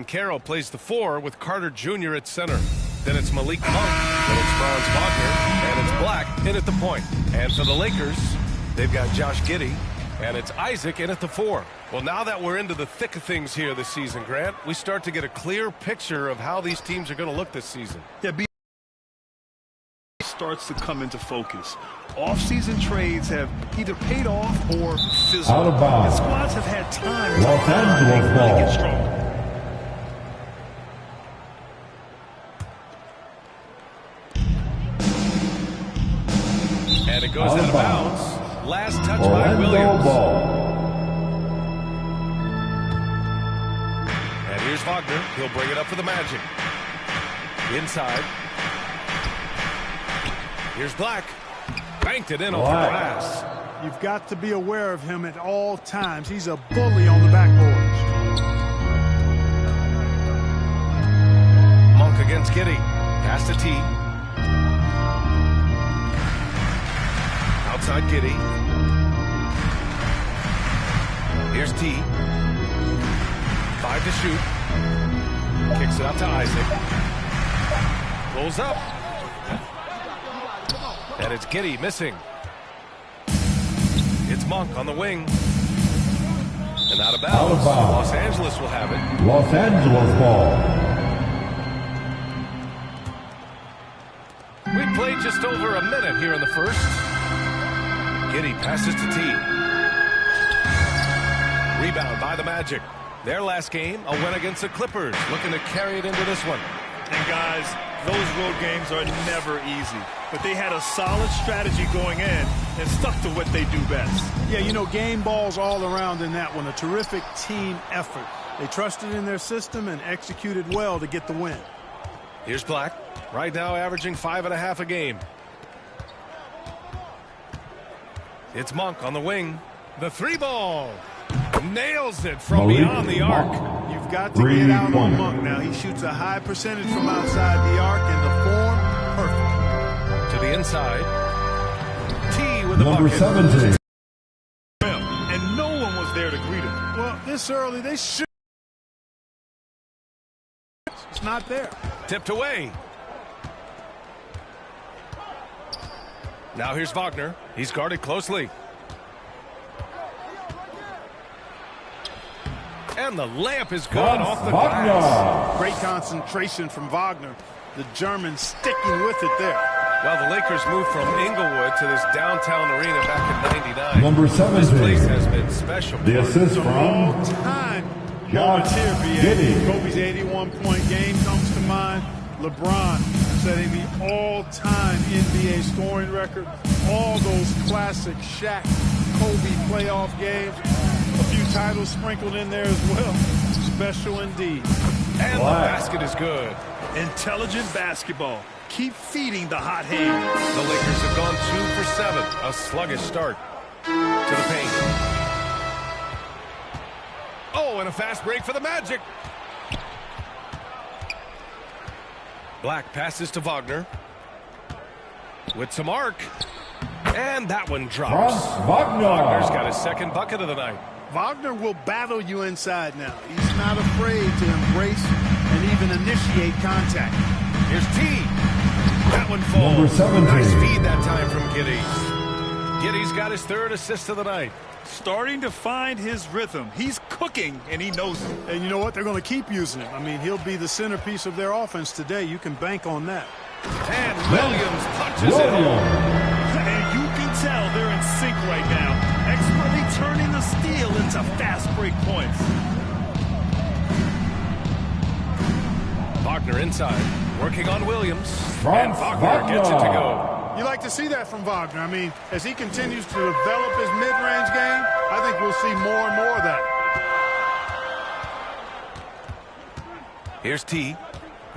Carroll plays the 4 with Carter Jr. at center. Then it's Malik Monk, then it's Franz Wagner, and it's Black in at the point. And for the Lakers, they've got Josh Giddey, and it's Isaac in at the 4. Well, now that we're into the thick of things here this season, Grant, we start to get a clear picture of how these teams are going to look this season. Yeah, starts to come into focus. Off-season trades have either paid off or fizzled. Out of bounds. The squads have had time Los to Angeles really ball. get stronger. And it goes out of bounds. Last touch by Orlando Williams. ball. And here's Wagner. He'll bring it up for the Magic. Inside. Here's Black. Banked it in off the glass. You've got to be aware of him at all times. He's a bully on the backboards. Monk against Giddey. Pass to T. Outside Giddey. Here's T. 5 to shoot. Kicks it out to Isaac. Pulls up. And it's Giddey missing. It's Monk on the wing. And out of bounds. Los Angeles will have it. Los Angeles ball. We played just over a minute here in the first. Giddey passes to T. Rebound by the Magic. Their last game, a win against the Clippers. Looking to carry it into this one. And guys, those road games are never easy. But they had a solid strategy going in and stuck to what they do best. Yeah, you know, game balls all around in that one. A terrific team effort. They trusted in their system and executed well to get the win. Here's Black. Right now averaging 5.5 a game. It's Monk on the wing. The 3 ball. Nails it from beyond the arc. You've got to get out on Monk now. He shoots a high percentage from outside the arc, and the form, perfect. To the inside. T with the Number bucket. 17. And no one was there to greet him. Well, this early, they should. It's not there. Tipped away. Now here's Wagner. He's guarded closely. And the layup is good off the glass. Great concentration from Wagner. The German sticking with it there. Well, the Lakers moved from Inglewood to this downtown arena back in '99. Number 17. This place has been special. The assist Some from all-time Josh Giddey. Kobe's 81-point game comes to mind. LeBron setting the all-time NBA scoring record. All those classic Shaq, Kobe playoff games. A few titles sprinkled in there as well. Special indeed. And the basket is good. Intelligent basketball. Keep feeding the hot hand. The Lakers have gone 2 for 7. A sluggish start to the paint. Oh, and a fast break for the Magic. Black passes to Wagner. With some arc. And that one drops. Wagner's got his second bucket of the night. Wagner will battle you inside now. He's not afraid to embrace and even initiate contact. Here's T. That one falls. Number 17. Nice feed that time from Giddey. Giddey's got his 3rd assist of the night. Starting to find his rhythm. He's cooking, and he knows it. And you know what? They're going to keep using him. I mean, he'll be the centerpiece of their offense today. You can bank on that. And Williams punches it home. And you can tell they're in sync right now. Expertly turning the steal into fast break points. Wagner inside, working on Williams. And Wagner gets it to go. You like to see that from Wagner. I mean, as he continues to develop his mid-range game, I think we'll see more and more of that. Here's T.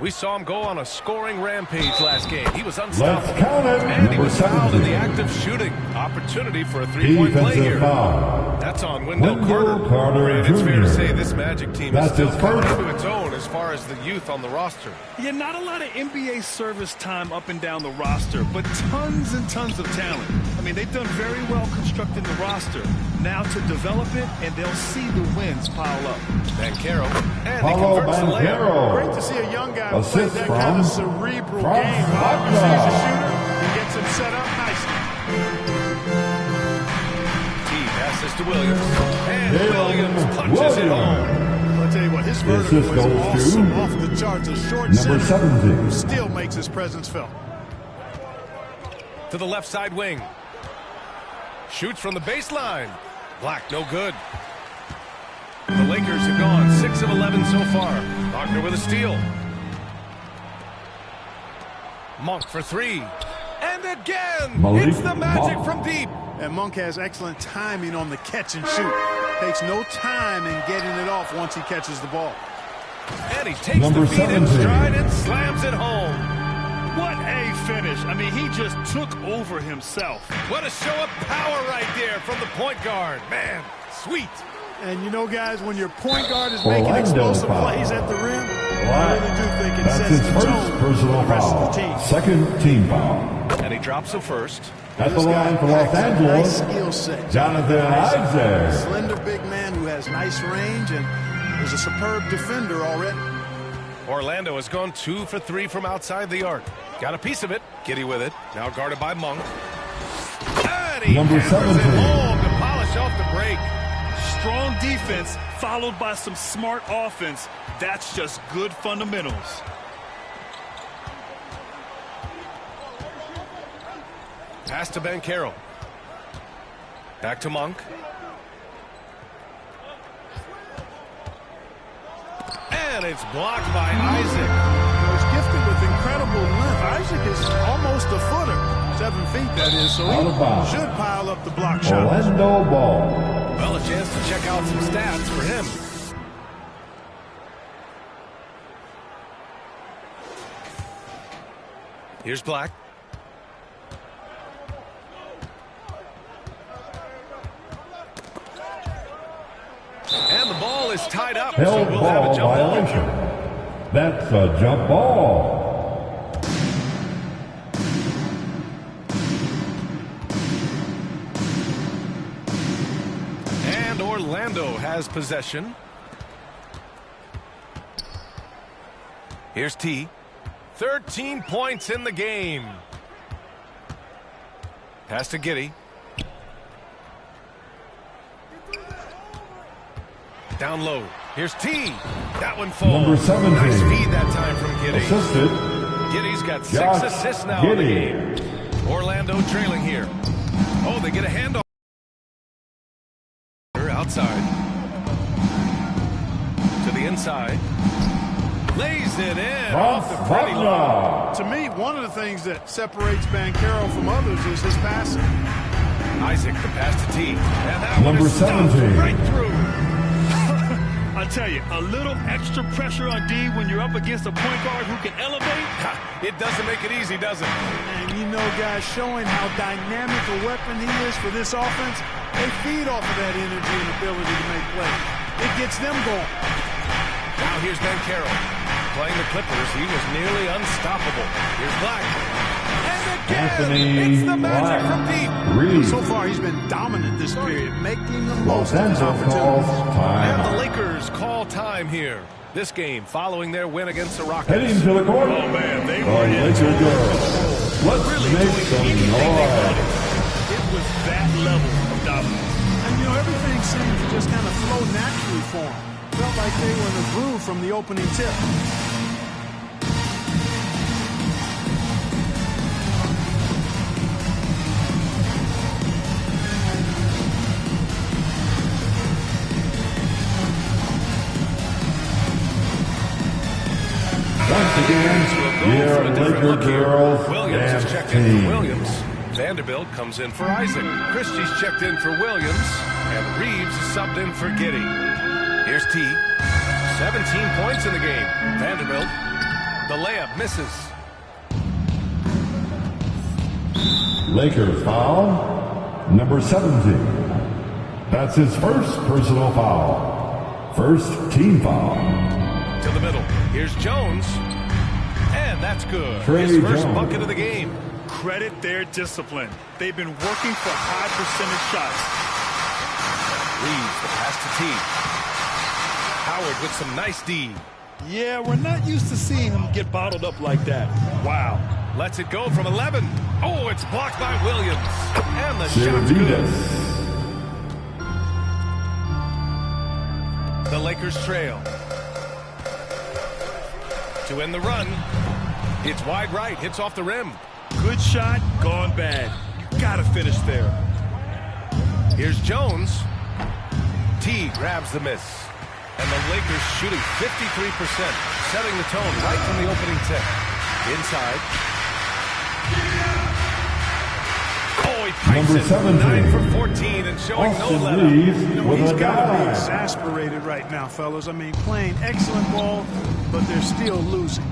We saw him go on a scoring rampage last game. He was unstoppable. Let's count it. And he was Number fouled in 17. the act of shooting. Opportunity for a 3-point play here. Foul. That's on Wendell Carter Carter. And it's fair to Jr. say this Magic team That's is still his coming first. into its own as far as the youth on the roster. Yeah, not a lot of NBA service time up and down the roster, but tons and tons of talent. I mean, they've done very well constructing the roster. Now to develop it, and they'll see the wins pile up. Banchero, and he Paulo converts the layup. Great Banchero. to see a young guy play Assist that from kind of cerebral Franz game. Wagner. Obviously, he's a shooter. He gets him set up nicely. T passes to Williams, and Jalen Williams punches it home. I'll tell you what, his vertical Assist is goes awesome, to off the charts. A short number center 17. still makes his presence felt. To the left side wing. Shoots from the baseline. Black, no good. The Lakers have gone 6 of 11 so far. Wagner with a steal. Monk for 3. And again, Malik it's the magic Monk. from deep. And Monk has excellent timing on the catch and shoot. Takes no time in getting it off once he catches the ball. And he takes Number the feet in 17. stride and slams it home. What a finish. I mean, he just took over himself. What a show of power right there from the point guard. Man, sweet. And you know, guys, when your point guard is making Orlando explosive foul. plays at the rim, I Right. really do think it That's sets his the first tone for personal the rest of foul. the team. Second team foul. And he drops the first. At the This guy line for Los packs a Angeles, nice skill set. Jonathan Isaac. Slender big man who has nice range and is a superb defender already. Orlando has gone 2 for 3 from outside the arc. Got a piece of it. Giddy with it. Now guarded by Monk. And he Number hammers it 17. home to polish off the break. Strong defense followed by some smart offense. That's just good fundamentals. Pass to Banchero. Back to Monk. And it's blocked by Isaac. He's gifted with incredible length. Isaac is almost a footer. 7 feet, that is, so Out of he bounds. should pile up the block shots. Orlando ball. Well, a chance to check out some stats for him. Here's Black. And the ball is tied up, so Held we'll have a ball jump ball. violation. That's a jump ball. And Orlando has possession. Here's T. 13 points in the game. Pass to Giddy. Down low. Here's T. That one falls. Number 17. Nice feed that time from Giddy. Assisted. Giddy's got 6 Josh assists now in the Giddey. game. Orlando trailing here. Oh, they get a handoff. Outside. To the inside. Lays it in off the pretty line. To me, one of the things that separates Banchero from others is his passing. Isaac, the pass to T. And that Number one is stuffed 17. right through. I tell you, a little extra pressure on D when you're up against a point guard who can elevate. It doesn't make it easy, does it? And you know, guys, showing how dynamic a weapon he is for this offense, they feed off of that energy and ability to make plays. It gets them going. Now here's Banchero. Playing the Clippers, he was nearly unstoppable. Here's Black. And again, Anthony it's the magic Black. from deep. Reed. So far, he's been dominant this period, making the Los most of his Angeles calls opportunities. And the time. Lakers call time here. This game following their win against the Rockets. Heading to the court. Oh, man, they The were in Laker total girls. control. Let's Really make doing some anything they noise. wanted. It was that level of dominance. And, you know, everything seemed to just kind of flow naturally for him. Felt like they were in a groove from the opening tip. Once again, your Laker girls Williams and is checked in for team. Williams. Vanderbilt comes in for Isaac. Christie's checked in for Williams. And Reeves is subbed in for Giddy. Here's T. 17 points in the game. Vanderbilt. The layup misses. Lakers foul, number 17. That's his first personal foul. First team foul. To the middle. Here's Jones. And that's good. Trey His first Jones. bucket of the game. Credit their discipline. They've been working for high percentage shots. Reeves, the pass to T. Howard with some nice D. Yeah, we're not used to seeing him get bottled up like that. Wow. Lets it go from 11. Oh, it's blocked by Williams. And the shot's good. The Lakers trail. To end the run. It's wide right. Hits off the rim. Good shot, gone bad. You gotta finish there. Here's Jones. T grabs the miss. And the Lakers shooting 53%, setting the tone right from the opening tip. Inside. Oh, he pipes it. 9 for 14 and showing no let-up. He's got to be exasperated right now, fellas. I mean, playing excellent ball, but they're still losing.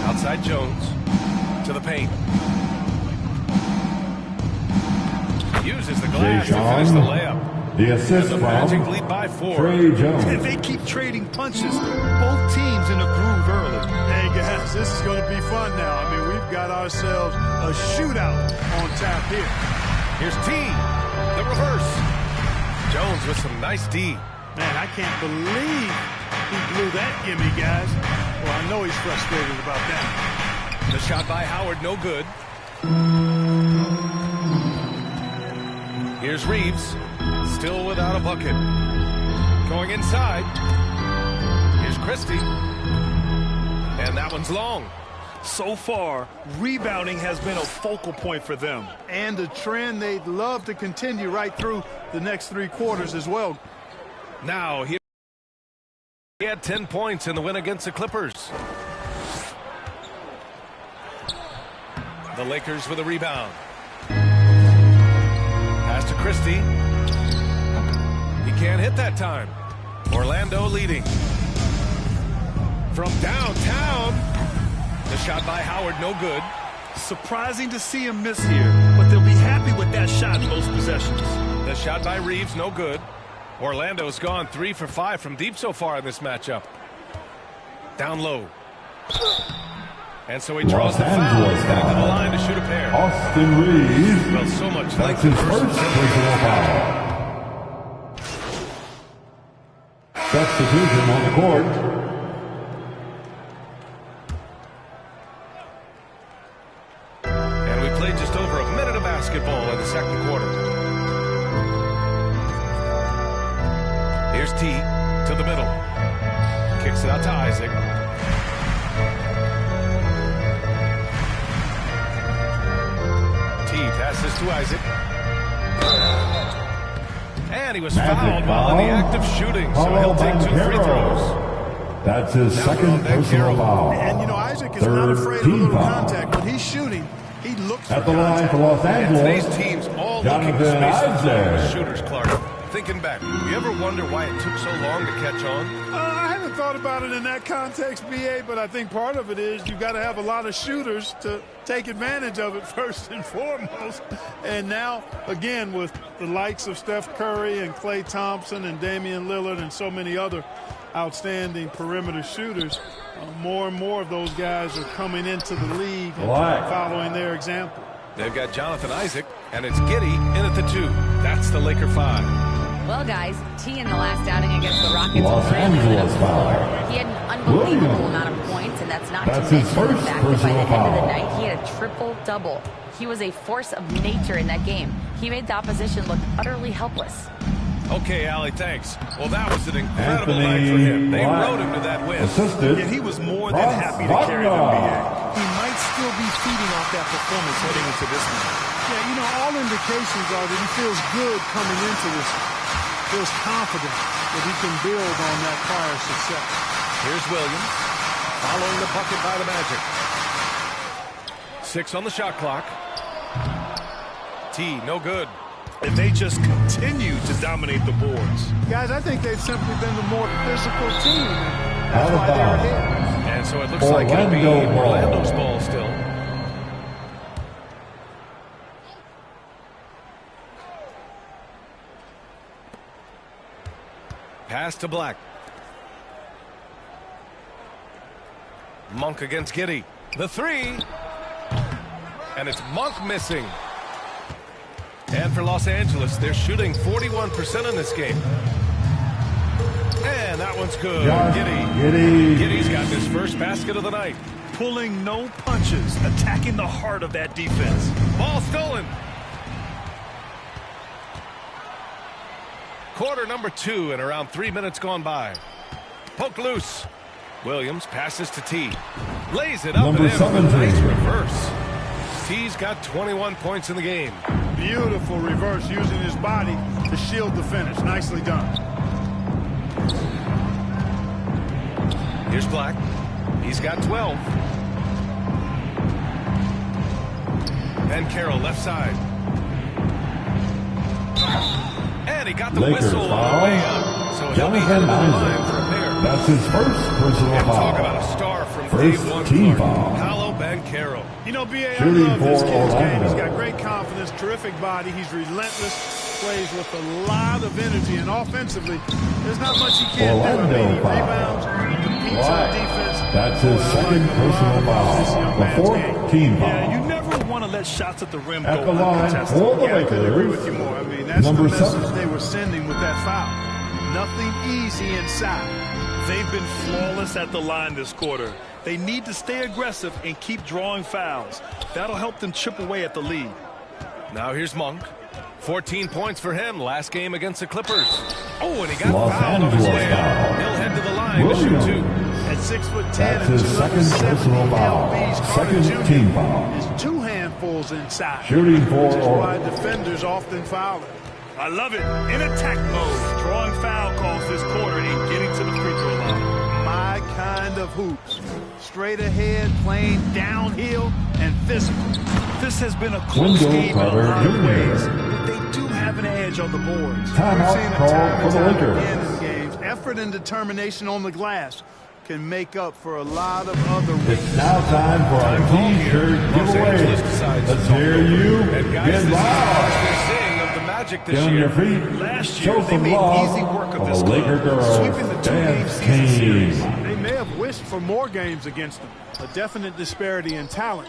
Outside Jones to the paint. Uses the glass to finish the layup. The assist and the Magic lead by 4. Trey Jones. If they keep trading punches, both teams in a groove early. Hey, guys, this is going to be fun now. I mean, we've got ourselves a shootout on tap here. Here's T, the reverse. Jones with some nice D. Man, I can't believe he blew that gimme, guys. Well, I know he's frustrated about that. The shot by Howard, no good. Here's Reeves, still without a bucket. Going inside. Here's Christie. And that one's long. So far, rebounding has been a focal point for them. And a trend they'd love to continue right through the next 3 quarters as well. Now, he had 10 points in the win against the Clippers. The Lakers with a rebound. Pass to Christie. He can't hit that time. Orlando leading. From downtown. The shot by Howard, no good. Surprising to see him miss here, but they'll be happy with that shot most possessions. The shot by Reeves, no good. Orlando's gone 3 for 5 from deep so far in this matchup. Down low. And so he draws the foul, heading to the line to shoot a pair. Austin Reeves. Well, so much That's his first personal foul. Substitution on the court. And we played just over a minute of basketball in the second quarter. Here's T to the middle. Kicks it out to Isaac. Passes to Isaac. And he was fouled while in the act of shooting, so he'll take 2 free throws. That's his second personal foul. And, you know, Isaac is not afraid of a little contact. When he's shooting, he looks at the line for Los Angeles. Today's team's all looking to space the shooters, Clark. Thinking back, you ever wonder why it took so long to catch on? I haven't thought about it in that context, B.A., but I think part of it is you've got to have a lot of shooters to take advantage of it first and foremost. And now, again, with the likes of Steph Curry and Klay Thompson and Damian Lillard and so many other outstanding perimeter shooters, more and more of those guys are coming into the league and following their example. They've got Jonathan Isaac, and it's Giddey in at the 2. That's the Laker 5. Well, guys, T in the last outing against the Rockets Los Angeles foul. He had an unbelievable amount of points, and that's not to mention the fact that by the end of the night, he had a triple-double. He was a force of nature in that game. He made the opposition look utterly helpless. Okay, Allie, thanks. Well, that was an incredible night for him. They rode him to that win. And he was more than happy to carry the NBA. He might still be feeding off that performance heading into this one. Yeah, you know, all indications are that he feels good coming into this one. Feels confident that he can build on that prior success. Here's Williams, following the bucket by the Magic. 6 on the shot clock. T, no good. And they just continue to dominate the boards. Guys, I think they've simply been the more physical team. That's why they're ahead. And so it looks like it'll be Orlando's ball still. Pass to Black. Monk against Giddey. The 3. And it's Monk missing. And for Los Angeles, they're shooting 41% in this game. And that one's good. Giddy's got his first basket of the night. Pulling no punches, attacking the heart of that defense. Ball stolen. Quarter number 2 and around 3 minutes gone by. Poke loose. Williams passes to T. Lays it up and in with a nice reverse. T's got 21 points in the game. Beautiful reverse using his body to shield the finish. Nicely done. Here's Black. He's got 12. And Carroll left side. And he got the whistle all the way up. So he'll be headed to the line for a pair. That's his first personal foul. Talk about a star from First day one. Team foul. Paolo Banchero. You know, B.A., I Shooting love this for kid's game. Orlando. He's got great confidence, terrific body. He's relentless, plays with a lot of energy, and offensively, there's not much he can't do. I mean, he rebounds, competes on defense. That's his second personal foul. The fourth team foul. Yeah, you never want to let shots at the rim At go the line uncontested. for the Yeah, I couldn't agree Lakers. with you more. I mean, that's the Number message 7. they were sending with that foul. Nothing easy inside. They've been flawless at the line this quarter. They need to stay aggressive and keep drawing fouls. That'll help them chip away at the lead. Now here's Monk. 14 points for him last game against the Clippers. Oh, and he got Los fouled on his Angeles way out. foul. He'll head to the line to shoot 2. At 6'10" That's and his second 270 personal foul. lbs, Carter Second Jr. team foul. is 2 handfuls inside. Shooting for which is why Orlando. defenders often foul him. I love it. In attack mode, drawing foul calls this quarter and getting to the free throw line. My kind of hoops. Straight ahead, playing downhill, and physical. This has been a close Window game in a Carter lot of Jr. ways, but they do have an edge on the boards. We've Timeout seen it call time for and the time Lakers. again in games. Effort and determination on the glass can make up for a lot of other It's weaknesses. now time for our T-shirt Los Angeles giveaway. decides Let's to hear you And guys, get this is the loud. first we're seeing of the Magic this Get on year. your feet. Last Show year, they some made love easy work of for this the Laker club, girls. sweeping the 2-game Dance season series. team. They may have wished for more games against them. A definite disparity in talent.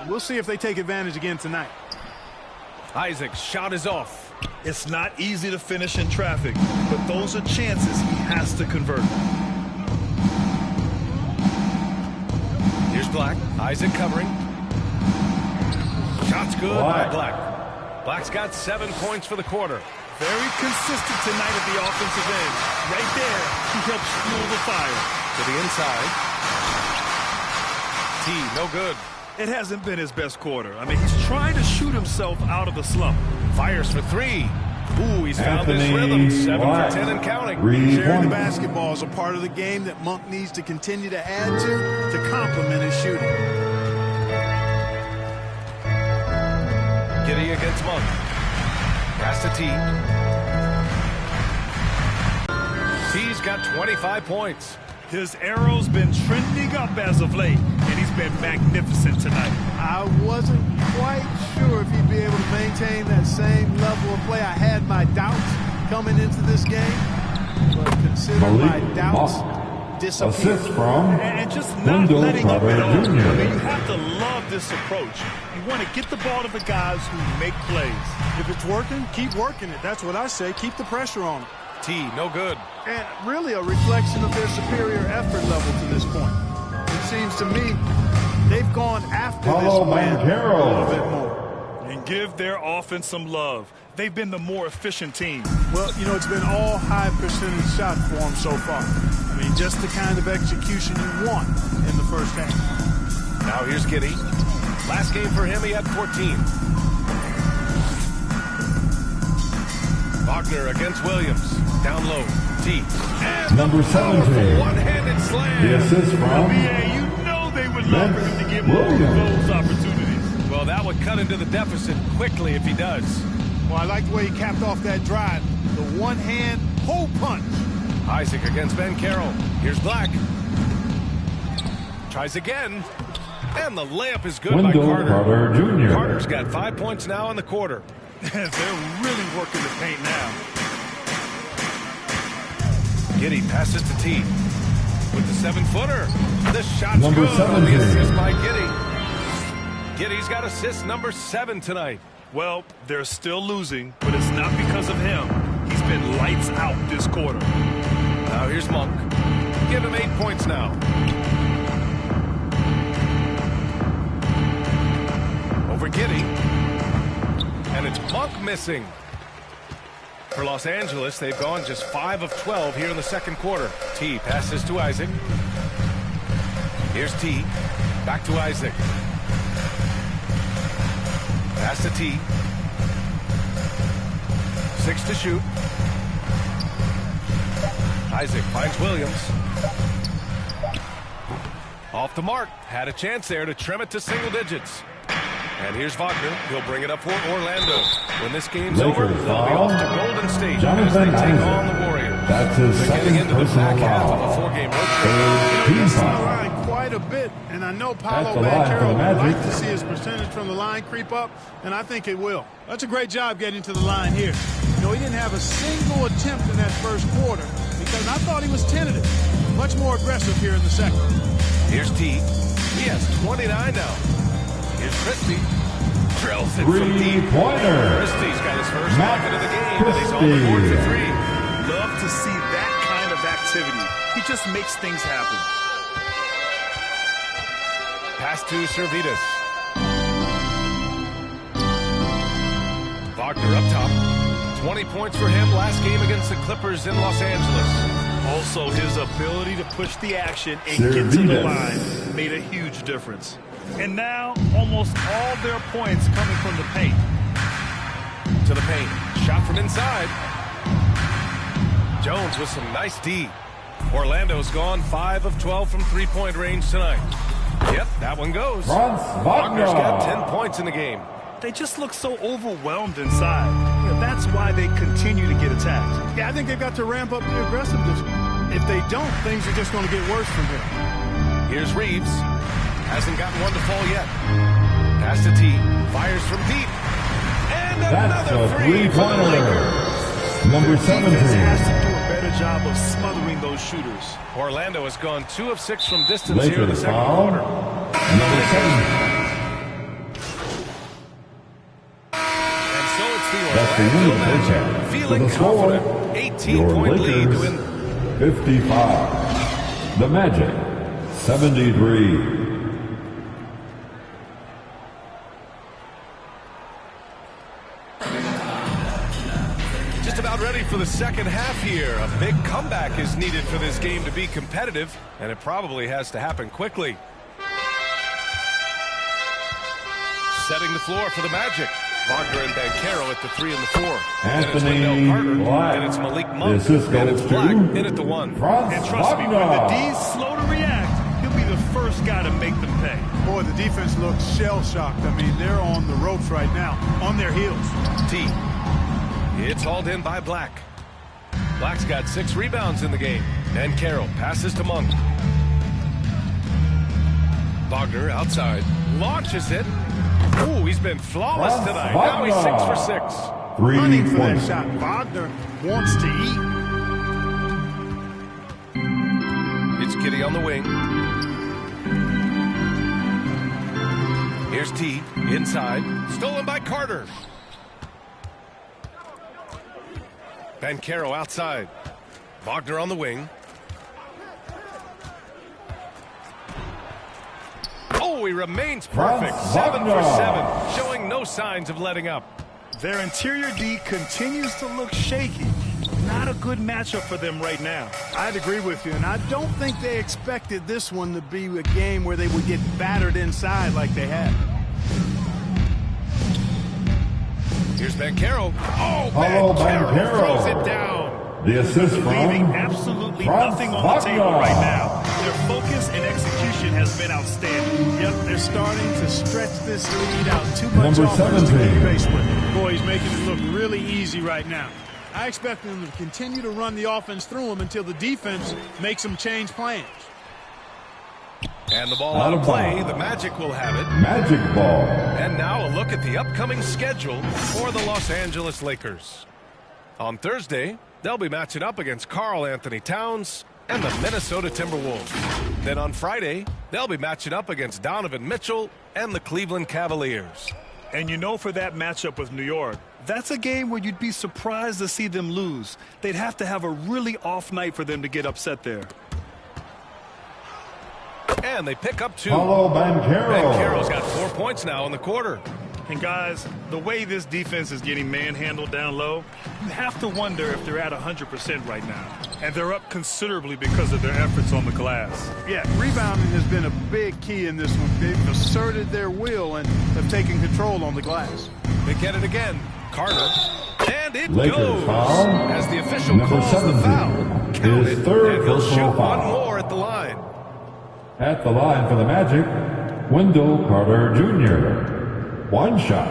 We'll see if they take advantage again tonight. Isaac's shot is off. It's not easy to finish in traffic, but those are chances he has to convert. Here's Black. Isaac covering. Shot's good by Black. Black's got 7 points for the quarter. Very consistent tonight at the offensive end. Right there, he helps fuel the fire. To the inside. T, no good. It hasn't been his best quarter. I mean, he's trying to shoot himself out of the slump. Fires for 3. Ooh, he's found his Anthony rhythm. 7 Black. for 10 and counting. Sharing the basketball is a part of the game that Monk needs to continue to add to complement his shooting. Giddy against Monk. Pass to T. T's got 25 points. His arrow's been trending up as of late, and he's been magnificent tonight. I wasn't quite sure if he'd be able to maintain that same level of play. I had my doubts coming into this game, but consider my doubts disappeared. Assist from And just not Wendell letting it Carter go. I mean, Jr. you have to love this approach. You want to get the ball to the guys who make plays. If it's working, keep working it. That's what I say. Keep the pressure on it. T, no good. And really a reflection of their superior effort level to this point. It seems to me they've gone after Paolo this win Banchero. a little bit more. And give their offense some love. They've been the more efficient team. Well, you know, it's been all high percentage shot for them so far. I mean, just the kind of execution you want in the first half. Now here's Giddy. Last game for him, he had 14. Wagner against Williams. Down low. T. And Number 17. one-handed slam. The assist from Yeah, you know they would love for him to get more of Williams. those opportunities. Well, that would cut into the deficit quickly if he does. Well, I like the way he capped off that drive. The one-hand hole punch. Isaac against Ben Carroll. Here's Black. Tries again. And the layup is good Wendell by Carter. Carter Jr. Carter's got 5 points now in the quarter. They're really working the paint now. Giddy passes to T. With the 7-footer. The shot's Number good on the 17. assist by Giddy. Giddy's got assist number 7 tonight. Well, they're still losing, but it's not because of him. He's been lights out this quarter. Now here's Monk. Give him 8 points now. Over Giddey. And it's Monk missing. For Los Angeles, they've gone just 5 of 12 here in the second quarter. T passes to Isaac. Here's T. Back to Isaac. Pass to T. 6 to shoot. Isaac finds Williams. Off the mark. Had a chance there to trim it to single digits. And here's Wagner. He'll bring it up for Orlando. When this game's over, they'll be off to Golden State as they take on the Warriors. That's his They're second getting into the back personal half of foul. a 4-game road Third trip. team He's on the foul. line quite a bit, and I know Paolo That's the line for Banchero the would Magic. like to see his percentage from the line creep up, and I think it will. That's a great job getting to the line here. You know, he didn't have a single attempt in that first quarter because I thought he was tentative. Much more aggressive here in the second. Here's T. He has 29 now. Here's Christie. Drills it from deep. Three-pointer. Christie's got his first Matt bucket of the game, and he's on the board for 3. Love to see that kind of activity. He just makes things happen. Pass to Servetus. Wagner up top. 20 points for him last game against the Clippers in Los Angeles. Also, his ability to push the action and get to the line made a huge difference. And now, almost all their points coming from the paint. To the paint. Shot from inside. Jones with some nice D. Orlando's gone 5 of 12 from three-point range tonight. Yep, that one goes. Franz Wagner's got Wagner. 10 points in the game. They just look so overwhelmed inside. You know, that's why they continue to get attacked. Yeah, I think they've got to ramp up the aggressiveness. If they don't, things are just going to get worse from here. Here's Reeves. Hasn't gotten one to fall yet. Pass to T. Fires from deep. And That's another a three for the Lakers. three-pointer. Number Defense has to 17. do a better job of smothering those shooters. Orlando has gone 2 of 6 from distance here in the Lakers second foul. quarter. Number 7. And so it's the That's the Orlando end of the Magic. first Feeling half. For the score, confident. your 18-point lead to Lakers, win. 55. The Magic, 73. Just about ready for the second half here. A big comeback is needed for this game to be competitive, and it probably has to happen quickly. Setting the floor for the Magic. Wagner and Banchero at the 3 and the 4. Anthony Then it's Wendell Carter. Black. Then it's Malik The Monk. assist And it's goes Black to in at the 1. Franz And trust me, when the Wagner. D's slow to react, he'll be the first guy to make them pay. Boy, the defense looks shell-shocked. I mean, they're on the ropes right now, on their heels. T. It's hauled in by Black. Black's got 6 rebounds in the game. And Carroll passes to Monk. Wagner outside. Launches it. Ooh, he's been flawless Franz tonight. Now he's 6 for 6. Running for that 3-pointer. shot. Wagner wants to eat. It's Giddey on the wing. Here's T. Inside. Stolen by Carter. Banchero outside. Wagner on the wing. Oh, he remains perfect. Franz 7 for Wagner. 7. Showing no signs of letting up. Their interior D continues to look shaky. Not a good matchup for them right now. I'd agree with you, and I don't think they expected this one to be a game where they would get battered inside like they have. Here's Banchero. Oh, Paulo Banchero Banchero. throws it down. The assist Leaving from absolutely Franz nothing on the Wagner. table right now. Their focus and execution has been outstanding. Yep, they're starting to stretch this lead out. Too much Number offense to 17. keep pace with. Boy, he's making it look really easy right now. I expect them to continue to run the offense through him until the defense makes them change plans. And the ball out of play. The Magic will have it. Magic ball. And now a look at the upcoming schedule for the Los Angeles Lakers. On Thursday, they'll be matching up against Karl Anthony Towns and the Minnesota Timberwolves. Then on Friday, they'll be matching up against Donovan Mitchell and the Cleveland Cavaliers. And you know, for that matchup with New York, that's a game where you'd be surprised to see them lose. They'd have to have a really off night for them to get upset there. And they pick up 2. Paulo Banchero. Banchero's got 4 points now in the quarter. And guys, the way this defense is getting manhandled down low, you have to wonder if they're at 100% right now. And they're up considerably because of their efforts on the glass. Yeah, rebounding has been a big key in this one. They've asserted their will and have taken control on the glass. They get it again. Carter. And it Lakers goes. foul. As the official Number calls the 17. foul. Count His it. third And he'll personal shoot one foul. more at the line. At the line for the Magic, Wendell Carter Jr. 1 shot.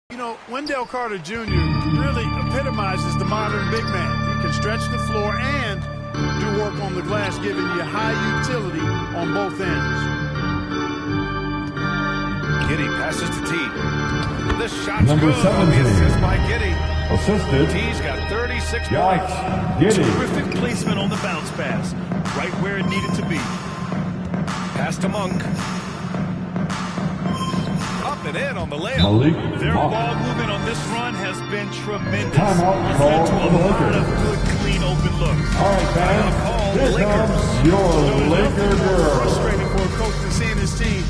You know, Wendell Carter Jr. really epitomizes the modern big man. He can stretch the floor and do work on the glass, giving you high utility on both ends. Giddey passes to T. This shot's Number good. 17. The assist by Giddey. Assisted. T's got 36 Josh points. Giddey. Terrific placement on the bounce pass, right where it needed to be. Pass to Monk. Up and in on the layup. Malik Their Monk. ball movement on this run has been tremendous. Timeout It's call led to for a the lot Lakers. of good, clean, open looks. All right, fans. Here comes your Laker girl. Frustrating for a coach than seeing his team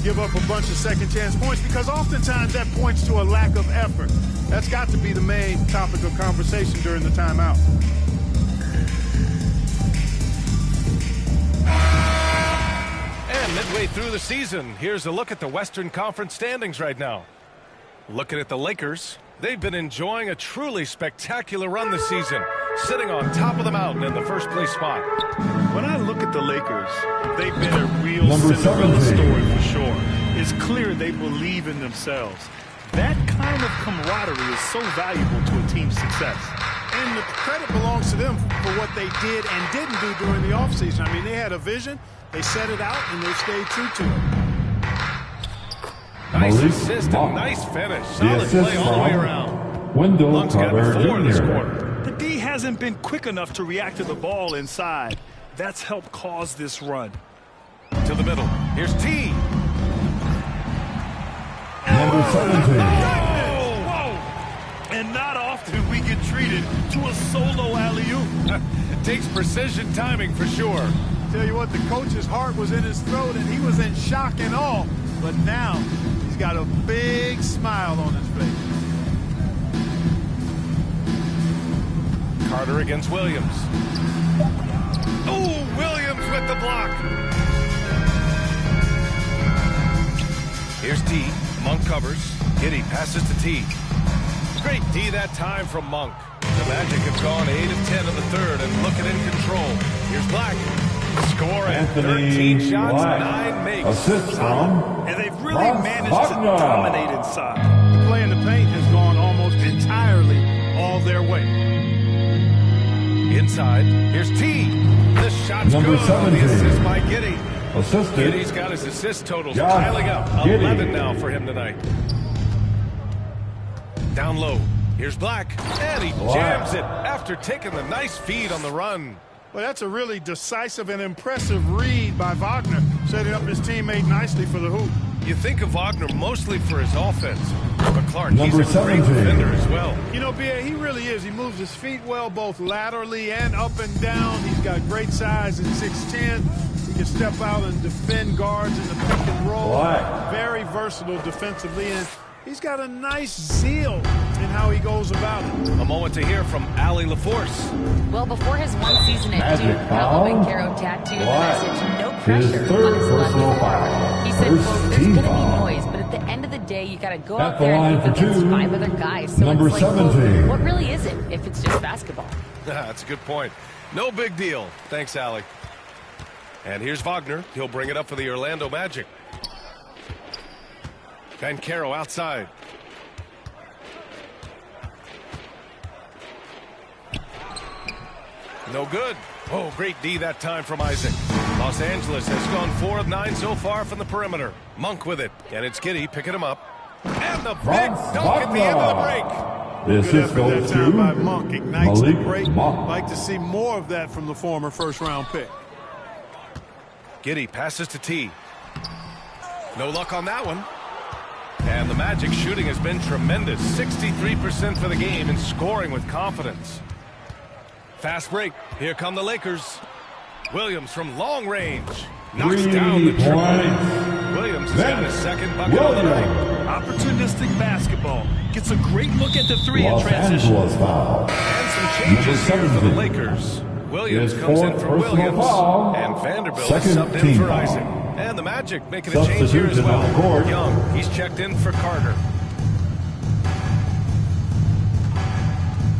give up a bunch of second chance points, because oftentimes that points to a lack of effort. That's got to be the main topic of conversation during the timeout. And midway through the season, here's a look at the Western Conference standings right now. Looking at the Lakers, they've been enjoying a truly spectacular run this season, sitting on top of the mountain in the first place spot. When I look at the Lakers, they've been a real Number Cinderella 17. story for sure. It's clear they believe in themselves. That kind of camaraderie is so valuable to a team's success. And the credit belongs to them for what they did and didn't do during the offseason. I mean, they had a vision, they set it out, and they stayed true to it. Nice Malik assist Monk. and nice finish. The Solid assist play all the way from around. Wendell Monk's got Carter 4 this Jr. quarter. The D hasn't been quick enough to react to the ball inside. That's helped cause this run. To the middle. Here's T. Number 17. Whoa! And not often we get treated to a solo alley-oop. Takes precision timing for sure. Tell you what, the coach's heart was in his throat, and he was in shock and awe. But now he's got a big smile on his face. Carter against Williams. Oh, Williams with the block. Here's T. Monk covers. Giddey passes to T. Great D that time from Monk. The Magic have gone 8 of 10 in the third and looking in control. Here's Black. Scoring. Anthony 13 shots, Black. 9 makes. Assist from And they've really Franz managed Wagner. to dominate inside. The play in the paint has gone almost entirely all their way. Inside. Here's T. This shot's Number good. 17. The assist by Giddey. assisted. Giddey's got his assist totals Josh piling up. Giddey. 11 now for him tonight. Down low. Here's Black. And he Black. jams it after taking the nice feed on the run. Well, that's a really decisive and impressive read by Wagner, setting up his teammate nicely for the hoop. You think of Wagner mostly for his offense, but Clark, Number he's a great 17. defender as well. You know, B.A., he really is. He moves his feet well, both laterally and up and down. He's got great size at 6'10". He can step out and defend guards in the pick and roll. Black. Very versatile defensively, and he's got a nice zeal in how he goes about it. A moment to hear from Allie LaForce. Well, before his one season at Magic Duke, foul. Paolo Banchero tattooed the Black. message, no His pressure, third on his left personal forearm. foul. He said, First quote, there's team going to be foul. noise, but at the end of the day, you got to go At out the there line and for move against two, 5 other guys. So number it's like, well, 17. what really is it if it's just basketball? That's a good point. No big deal. Thanks, Allie. And here's Wagner. He'll bring it up for the Orlando Magic. Banchero outside. No good. Oh, great D that time from Isaac. Los Angeles has gone 4 of 9 so far from the perimeter. Monk with it. And it's Giddey picking him up. And the big Franz dunk at the end of the break. The Good assist effort goes that time by to Monk. Ignites the Malik break. Monk. Like to see more of that from the former first-round pick. Giddey passes to T. No luck on that one. And the Magic shooting has been tremendous. 63% for the game and scoring with confidence. Fast break. Here come the Lakers. Williams from long range. Knocks down the triple. Williams has got his second bucket of the night. Opportunistic basketball. Gets a great look at the three in transition. And some changes here for the Lakers. Williams comes in for Williams. And Vanderbilt is subbed in for Isaac. And the Magic making a change here as well. Young, he's checked in for Carter.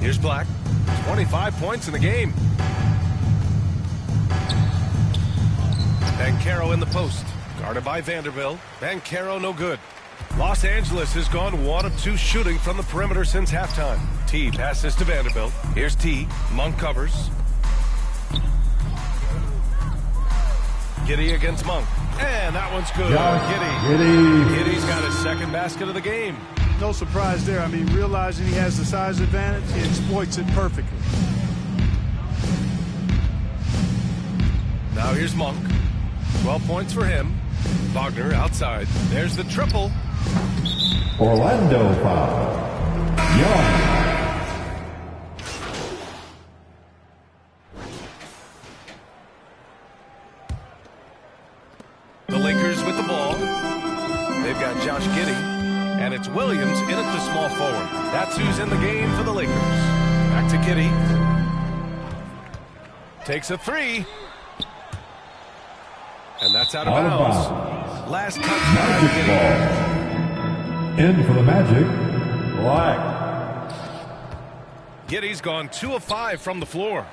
Here's Black. 25 points in the game. Banchero in the post. Guarded by Vanderbilt. Banchero no good. Los Angeles has gone 1 of 2 shooting from the perimeter since halftime. T passes to Vanderbilt. Here's T. Monk covers. Giddey against Monk. And that one's good. Giddey's got his second basket of the game. No surprise there. I mean, realizing he has the size advantage, he exploits it perfectly. Now here's Monk. 12 points for him. Wagner outside. There's the triple. Orlando foul. Young. The Lakers with the ball. They've got Josh Giddey. And it's Williams in at the small forward. That's who's in the game for the Lakers. Back to Giddey. Takes a 3. And that's out of bounds. Last touch by Giddey. In for the Magic. Black. Giddey's gone 2 of 5 from the floor.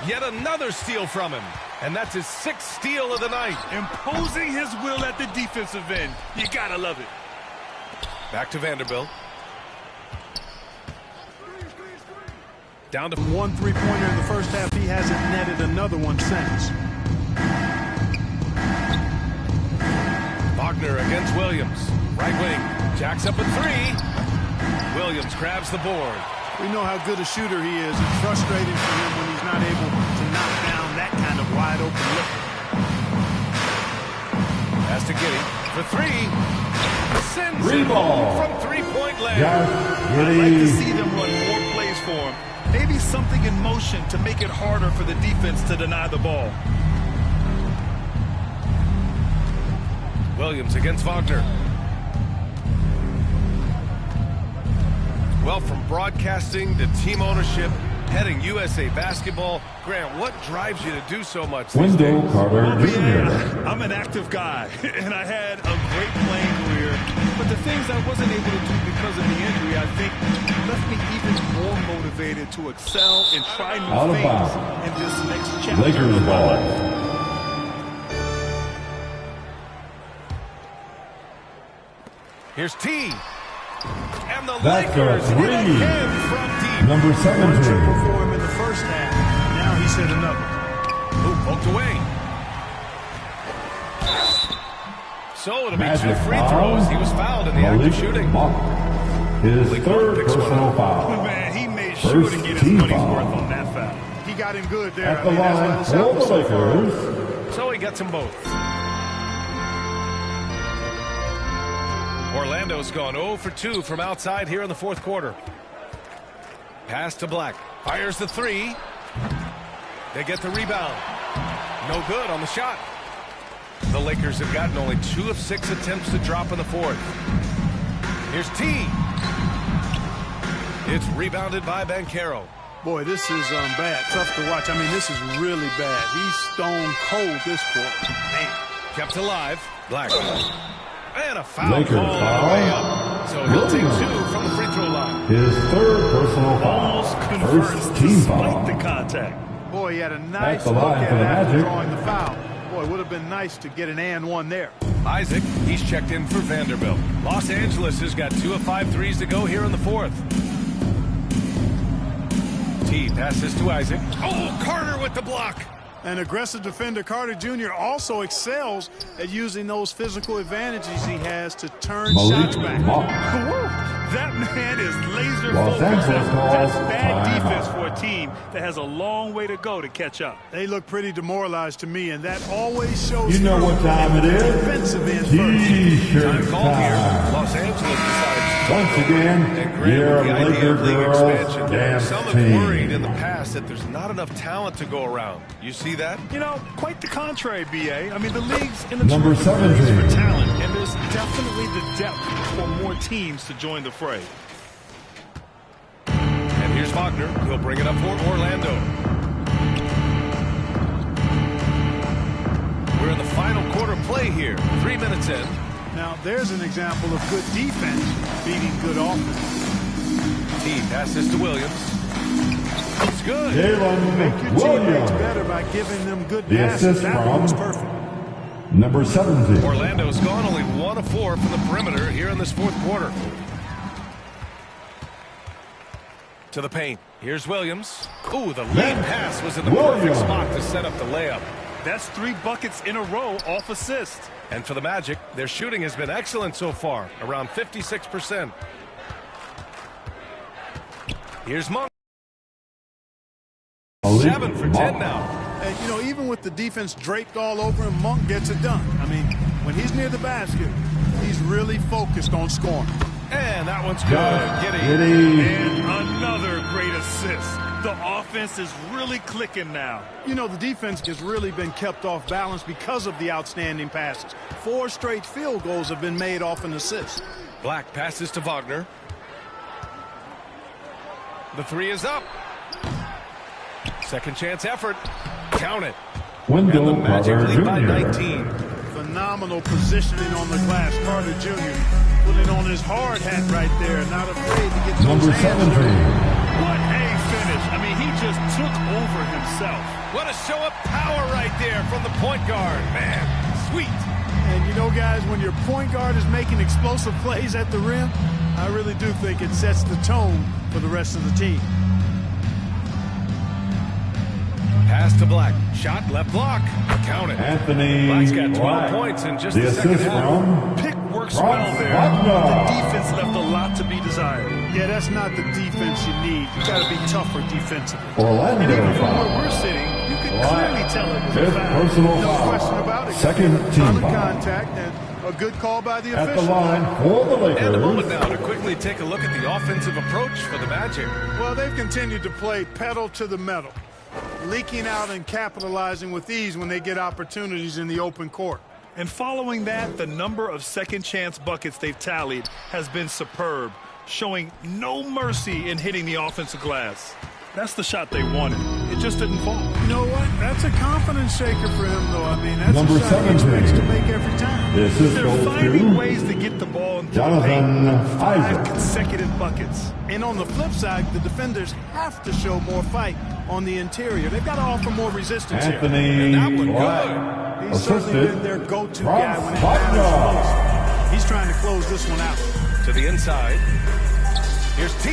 Yet another steal from him. And that's his 6th steal of the night. Imposing his will at the defensive end. You gotta love it. Back to Vanderbilt. Down to 1 3-pointer in the first half. He hasn't netted another one since. Wagner against Williams. Right wing. Jacks up a 3. Williams grabs the board. We know how good a shooter he is. It's frustrating for him when he's not able to knock down that kind of wide open look. Pass to Giddey for 3. Sends it home from 3-point land. I'd like to see them run more plays for him. Maybe something in motion to make it harder for the defense to deny the ball. Williams against Wagner. Well, from broadcasting to team ownership, heading USA basketball, Grant, what drives you to do so much these days? Carter Jr. Yeah, I'm an active guy, and I had a great playing career. But the things I wasn't able to do because of the injury, I think, left me even more motivated to excel and try new things in this next chapter Lakers of my ball. life. Here's T. And the That's Lakers a 3. hit again from deep. Number One 17. triple for him in the first half. Now he's hit another. Ooh, poked away. So it'll be Magic 2 free foul. throws. He was fouled in the act of shooting. His Malik 3rd picks one personal up. foul. Man, he made sure to get his team money's foul. worth on that foul. He got him good there. At the line for the Lakers. So he gets them both. Orlando's gone 0 for 2 from outside here in the 4th quarter. Pass to Black. Fires the 3. They get the rebound. No good on the shot. The Lakers have gotten only 2 of 6 attempts to drop in the 4th. Here's T. It's rebounded by Banchero. Boy, this is bad. Tough to watch. I mean, this is really bad. He's stone cold this quarter. Man, kept alive. Black. And a foul Lakers call on the foul. way up. So he'll take 2 from the free throw line. His 3rd personal foul. Almost converts First team despite foul. the contact. Boy, he had a nice the look line at for it the after Magic. drawing the foul. Boy, it would have been nice to get an and one there. Isaac, he's checked in for Vanderbilt. Los Angeles has got 2 of 5 threes to go here in the 4th. T passes to Isaac. Oh, Carter with the block. An aggressive defender, Carter Jr. also excels at using those physical advantages he has to turn shots back. That man is laser Los focused. Angeles calls That's bad timeout. defense for a team that has a long way to go to catch up. They look pretty demoralized to me, and that always shows. You know what time it is? Defensive end T-shirt Time called here. time. Los Angeles decides. Once again, And granted, you're with the a idea Laker of league girls expansion, dance some have worried team. in the past that there's not enough talent to go around. You see that? You know, quite the contrary, B.A. I mean, the league's in a Number terrific place 17. for talent, and there's definitely the depth for more teams to join the fray. And here's Wagner. He'll bring it up for Orlando. We're in the final quarter play here. 3 minutes in. Now, there's an example of good defense beating good offense. T passes to Williams. It's good. Make your Jalen teammates Williams. better by giving them good The passes. assist That one was from- perfect. Number 17. Orlando's gone only 1 of 4 from the perimeter here in this fourth quarter. To the paint. Here's Williams. Ooh, the lead pass was in the perfect Williams. spot to set up the layup. That's 3 buckets in a row off assist. And for the Magic, their shooting has been excellent so far, around 56%. Here's Monk. 7 for 10 now. And, you know, even with the defense draped all over him, Monk gets it done. I mean, when he's near the basket, he's really focused on scoring. And that one's good. Giddy. Giddy. And another great assist. The offense is really clicking now. You know, the defense has really been kept off balance because of the outstanding passes. 4 straight field goals have been made off an assist. Black passes to Wagner. The 3 is up. Second chance effort. Count it. And the Wendell Magic Carter lead by Jr. 19. Phenomenal positioning on the glass. Carter Jr. putting on his hard hat right there, not afraid to get Number those hands 17. dirty. What a finish. I mean, he just took over himself. What a show of power right there from the point guard. Man, sweet. And you know, guys, when your point guard is making explosive plays at the rim, I really do think it sets the tone for the rest of the team. Pass to Black. Shot, left block. Count it. Anthony Black's got 12 Black. points in just The the second assist half. from Pick works Franz well there. Wagner. But the defense left a lot to be desired. Yeah, that's not the defense you need. You got to be tougher defensively. Orlando And even from where foul. we're sitting, you can Black. clearly tell it was a Fifth foul. personal No foul. question about it. Second team Solid foul. contact and a good call by the At the official. line for the And a moment Lakers. now to quickly take a look at the offensive approach for the Magic. Well, they've continued to play pedal to the metal, leaking out and capitalizing with ease when they get opportunities in the open court. And following that, the number of second chance buckets they've tallied has been superb, showing no mercy in hitting the offensive glass. That's the shot they wanted. It just didn't fall. You know what? That's a confidence shaker for him, though. I mean, that's Number a shot he 17. expects to make every time. The assist They're goes finding to ways to get the ball into the Jonathan paint. 5 Isaac. consecutive buckets. And on the flip side, the defenders have to show more fight on the interior. They've got to offer more resistance here. Anthony And that one Black. He's certainly been Assisted their go-to Franz guy when it Wagner. matters most. He's trying to close this one out. To the inside. Here's T.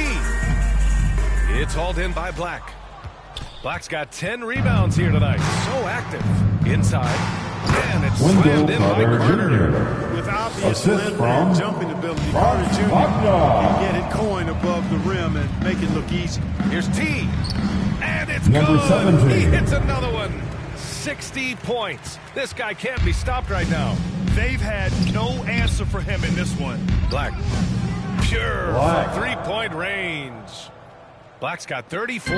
It's hauled in by Black. Black's got 10 rebounds here tonight. So active. Inside. And it's Wendell slammed in by Carter Carter. Jr. With obvious Assist length from and jumping ability, Franz Carter Jr. Wagner. can get it going above the rim and make it look easy. Here's T. And it's Number good. 17. He hits another one. 60 points. This guy can't be stopped right now. They've had no answer for him in this one. Black. Pure Black. from three-point range. Black's got 34.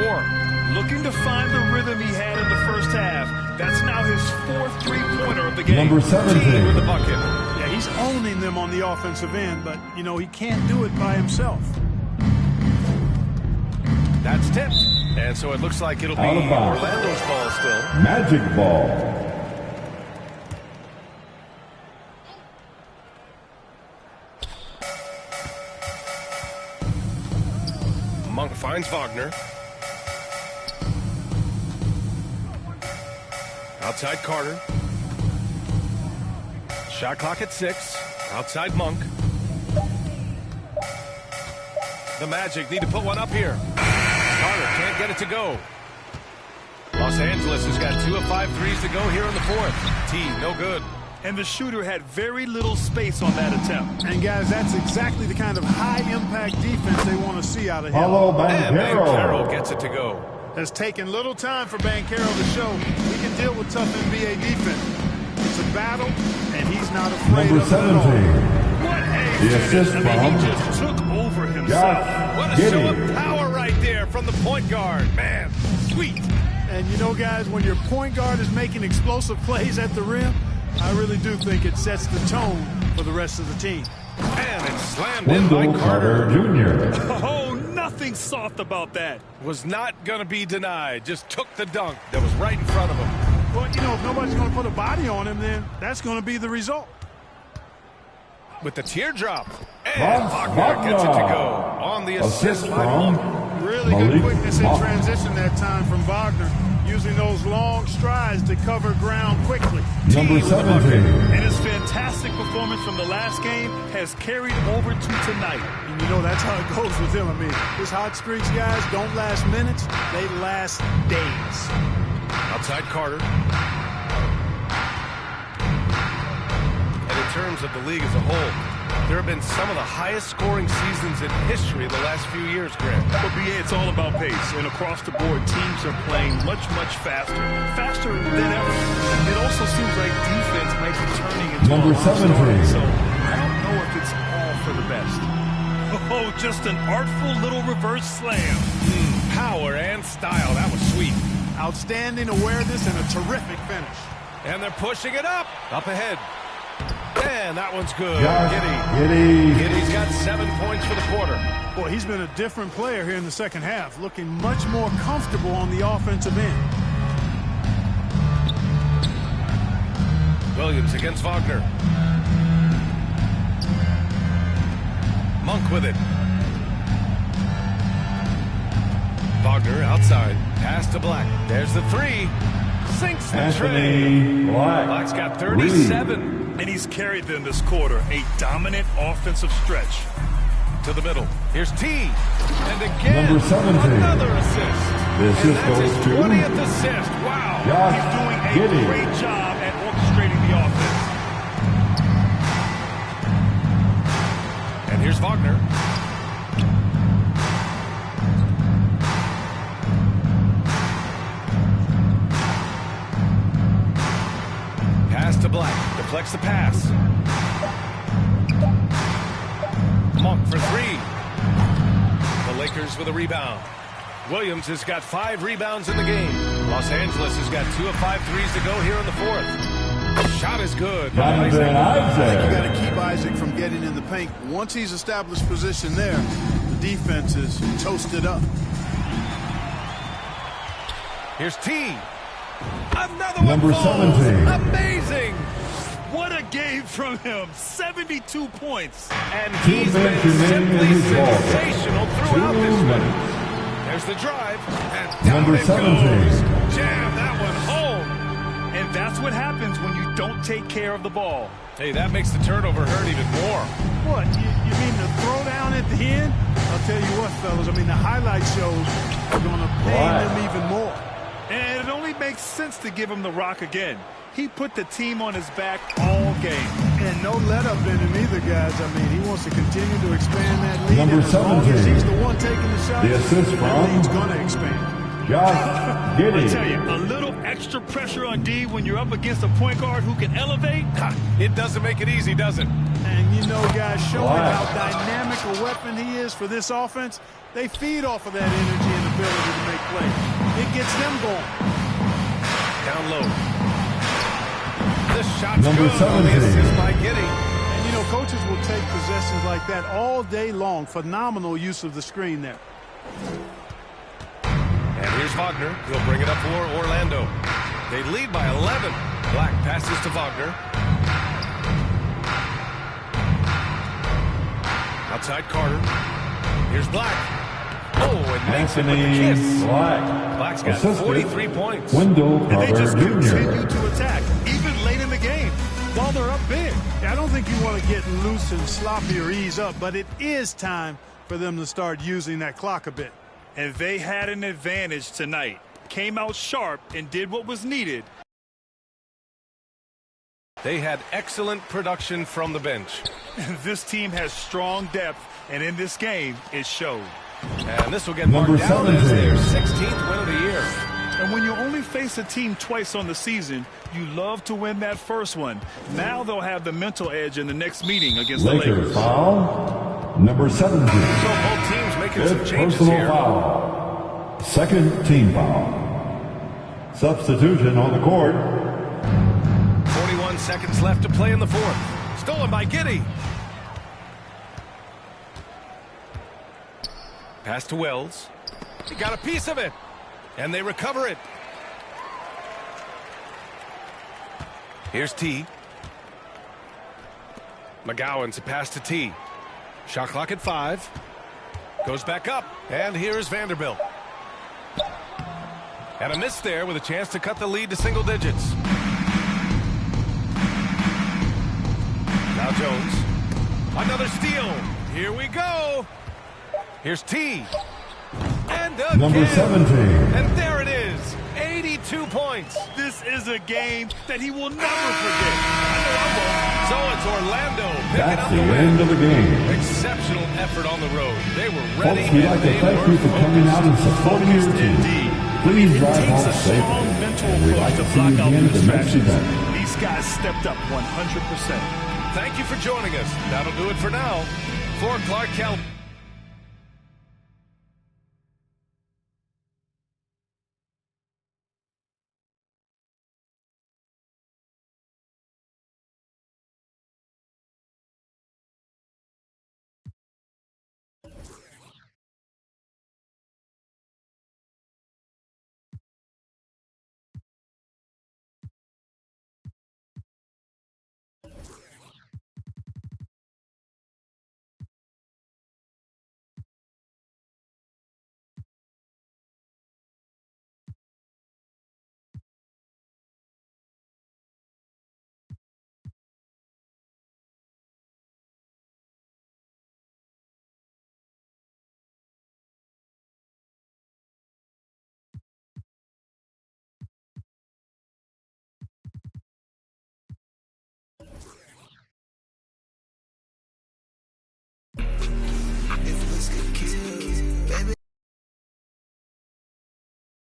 Looking to find the rhythm he had in the first half. That's now his 4th three-pointer of the game. Number 17. With the bucket. Yeah, he's owning them on the offensive end, but, you know, he can't do it by himself. That's tipped. And so it looks like it'll be Out of bounds. Orlando's ball still. Magic ball. Monk finds Wagner. Outside Carter. Shot clock at 6. Outside Monk. The Magic need to put one up here. Carter can't get it to go. Los Angeles has got 2 of 5 threes to go here in the fourth. T, no good. And the shooter had very little space on that attempt. And, guys, that's exactly the kind of high-impact defense they want to see out of him. Paulo And Banchero. Banchero gets it to go. Has taken little time for Banchero to show he can deal with tough NBA defense. It's a battle, and he's not afraid Number of it at all. 17. What a The finish. assist I mean, from he just took over himself. Josh What a show of Giddey. power right there from the point guard. Man, sweet. And you know, guys, when your point guard is making explosive plays at the rim, I really do think it sets the tone for the rest of the team. And it's slammed in by Wendell Carter. Carter Jr. Oh, nothing soft about that. Was not going to be denied. Just took the dunk that was right in front of him. Well, you know, if nobody's going to put a body on him, then that's going to be the result. With the teardrop. And Franz Wagner gets it to Wagner. go on the assist Assist by from Monk. Really good Malik quickness in Monk. transition that time from Wagner, using those long strides to cover ground quickly. Number 17. And his fantastic performance from the last game has carried over to tonight. And you know, that's how it goes with him. I mean, his hot streaks, guys, don't last minutes. They last days. Outside Carter. And in terms of the league as a whole, there have been some of the highest scoring seasons in history the last few years, Grant. But BA, it's all about pace. And across the board, teams are playing much, much faster. Faster than ever. It also seems like defense might be turning into Number a long 17. story. So I don't know if it's all for the best. Oh, just an artful little reverse slam. Power and style. That was sweet. Outstanding awareness and a terrific finish. And they're pushing it up. Up ahead. And that one's good. Josh Giddey. Giddey. Giddey's got 7 points for the quarter. Boy, he's been a different player here in the second half, looking much more comfortable on the offensive end. Williams against Wagner. Monk with it. Wagner outside. Pass to Black. There's the three. Sinks the tray. Anthony Black. Black's got 37. And he's carried them this quarter. A dominant offensive stretch. To the middle. Here's T. And again, Number 17. another assist. The assist And that's his goes to 20th assist. Wow. Josh He's doing a Giddey. great job at orchestrating the offense. And here's Wagner. Pass to Black. Deflects the pass. Monk for three. The Lakers with a rebound. Williams has got 5 rebounds in the game. Los Angeles has got 2 of 5 threes to go here in the fourth. Shot is good. Jonathan I think you got Isaac. to keep Isaac from getting in the paint. Once he's established position there, the defense is toasted up. Here's T. Another Number one falls. 17. Amazing. What a game from him. 72 points. And Two he's minutes been remaining in simply his ball. sensational throughout 2 this one. minutes. There's the drive. And down Number it 17. goes. Jam that one home. And that's what happens when you don't take care of the ball. Hey, that makes the turnover hurt even more. What, you mean the throwdown at the end? I'll tell you what, fellas, I mean, the highlight shows are going to pain Right. them even more. And it only makes sense to give him the rock again. He put the team on his back all game. And no let-up in him either, guys. I mean, he wants to continue to expand that lead. Number and as long as 17. he's the one taking the shot, The assist that from lead's going to expand. Josh I tell Giddey. you, a little extra pressure on D when you're up against a point guard who can elevate. Ha, it doesn't make it easy, does it? And you know, guys, showing Wow. how dynamic a weapon he is for this offense, they feed off of that energy and ability to make plays. It gets them going. Down low. This shot's Number good on the 17. assist by Giddey. And, you know, coaches will take possessions like that all day long. Phenomenal use of the screen there. And here's Wagner. He'll bring it up for Orlando. They lead by 11. Black passes to Wagner. Outside Carter. Here's Black. Oh, and makes it with the Anthony kiss. Black. Black's got Assisted 43 points. Wendell And they Carter just continue Jr. to attack, even late in the game, while they're up big. I don't think you want to get loose and sloppy or ease up, but it is time for them to start using that clock a bit. And they had an advantage tonight. Came out sharp and did what was needed. They had excellent production from the bench. This team has strong depth, and in this game, it showed. And this will get marked down as their 16th win of the year. And when you only face a team twice on the season, you love to win that first one. Now they'll have the mental edge in the next meeting against the Lakers. Foul, number 17. So both teams making some changes personal here. Foul. Second team foul. Substitution on the court. 41 seconds left to play in the fourth. Stolen by Giddey. Pass to Wells. He got a piece of it. And they recover it. Here's T. McGowan's a pass to T. Shot clock at 5. Goes back up. And here's Vanderbilt. And a miss there with a chance to cut the lead to single digits. Now Jones. Another steal. Here we go. Here's T. And again. Number 17. And there it is. 82 points. This is a game that he will never forget. So it's Orlando picking That's up the the win. end of the game. Exceptional effort on the road. They were ready. Folks, we'd like to thank you for coming out and supporting your team. Please drive home Takes a safely. strong mental We'd like approach to to see you block out again the at the next distractions. event. These guys stepped up 100%. Thank you for joining us. That'll do it for now. For Clark Kelp.